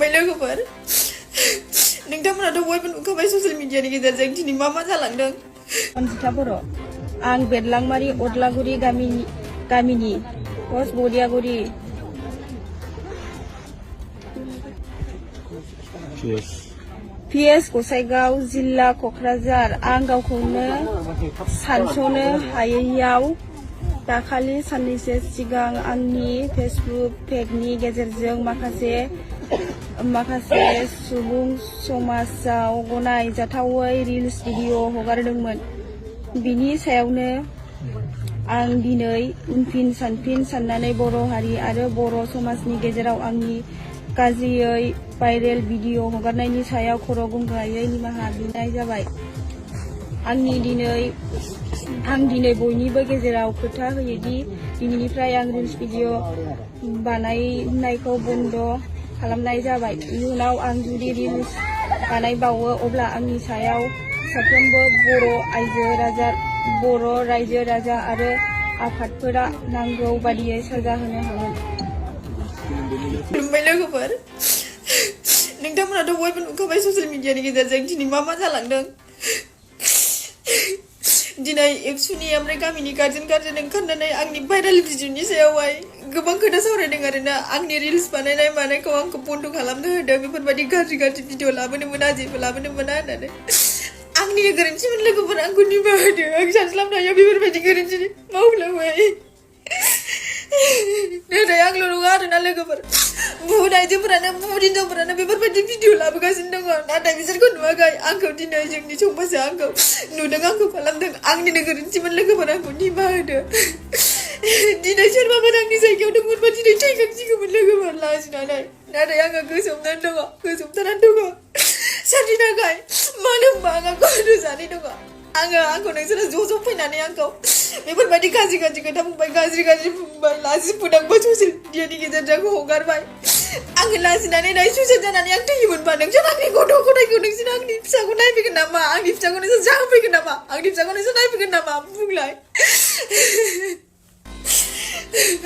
खुलुमबाय लोगोफोर नोंथांमोनाथ' बयबो नुखाबाय ससियेल मिडियानि गेजेरजों दिनै मा जालांदों। अनजिता बर' आं बेरलांमारि अदलागुरि गामिनि पस्ट बदियागुरि PS गसाइगाव जिल्ला क'क्राझार आं गावखौनो सानस'नो हायैयाव दाखालि साननैसो सिगां आंनि फेसबुक पेजनि गेजेरजों माखासे सुबुं समाजाव गनायजाथावै रिल्स भिडिअ हगारदोंमोन। बिनि सायावनो आं दिनै उनफिन सानफिन साननानै बर' हारि आरो बर' समाजनि गेजेराव आंनि गाज्रियै भाइरेल भिडिअ हगारनायनि सायाव खर' गंगायै निमाहा बिनाय जाबाय। आं दिनै बयनिबो गेजेराव खोथा होयोदि दिनैनिफ्राय आं रिल्स भिडिअ बानायनायखौ बन्द' खालामनाय जाबाय। इयुनाव आं जुदि रिल्स बानायबावो अब्ला आंनि सायाव साफ्रोमबो बर' रायजो राजा आरो आफादफोरा नांगौ बादियै साजा होनो हागोन। खुलुमबाय लोगोफोर नोंथांमोनाथ' बयबो नुखाबाय ससियेल मिडियानि गेजेरजों दिनै मा जालांदों। दिनै एबसुनि ओमफ्राय गामिनि गार्जेन ओंखारनानै आंनि भाइरेल भिडिअनि सायावहाय गोबां खोथा सावरायदों आरोना। आंनि रिल्स बानायनाय मानायखौ आंखौ बन्द' खालामनो होदों, बेफोरबायदि गाज्रि भिडिअ लाबोनो मोना, जेबो लाबोनो मोना होननानै। आंनि गोरोन्थिमोन लोगोफोर, आंखौ निमाहा होदो। आं सानस्लाबनो हाया बेफोरबायदि गोरोन्थि मावफ्लांबाय। नाथाय आंल' नङा आरोना लोगोफोर, बुहुत आइजोफोरानो बुहुत हिनजावफोरानो बेफोरबायदि भिडिअ लाबोगासिनो दङ। नाथाय बिसोरखौ नुवाखै। आंखौ दिनै जोंनि समाजा आंखौ नुदों, आंखौ खालामदों। आंनिनो गोरोन्थिमोन लोगोफोर, आंखौ निमाहा होदो। दिनै सोरबाफोर आंनि जायगायाव दंमोनबा दिनै थैखांसिगौमोन लोगोफोर लाजिनानै। नाथाय आङो गोजोमथानानै दङ। सोरनि थाखाय? मानो होनबा आंहा गथ' सानै दङ। आंखौ नोंसोरो ज' फैनानै आंखौ बेफोरबायदि गाज्रि खोथा बुंबाय, गाज्रि बुंबाय, लाजि फोनांबाय, ससियेल मिडियानि गेजेरजों हगारबाय। आङो लाजिनानै दायो सुइसाइड जानानै आं थैयोमोनबा नोंसोर आंनि गथ' गथायखौ, नोंसोर आंनि फिसाखौ नायफैगोन नामा? आंनि फिसाखौ नोंसोर जाहोफैगोन नामा? आंनि फिसाखौ नोंसोर नायफैगोन नामा? बुंलाय।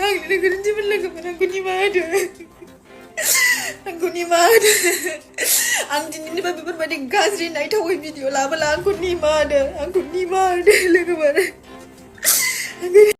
आंनिनो गोरोन्थिमोन लोगोफोर, आंखौ निमाहा होदो। आंखौ निमाहा होदो। आं दिनैनिफ्राय बेफोरबायदि गाज्रि नायथावै भिडिअ लाबोला आंखौ निमाहा होदो लोगोफोर।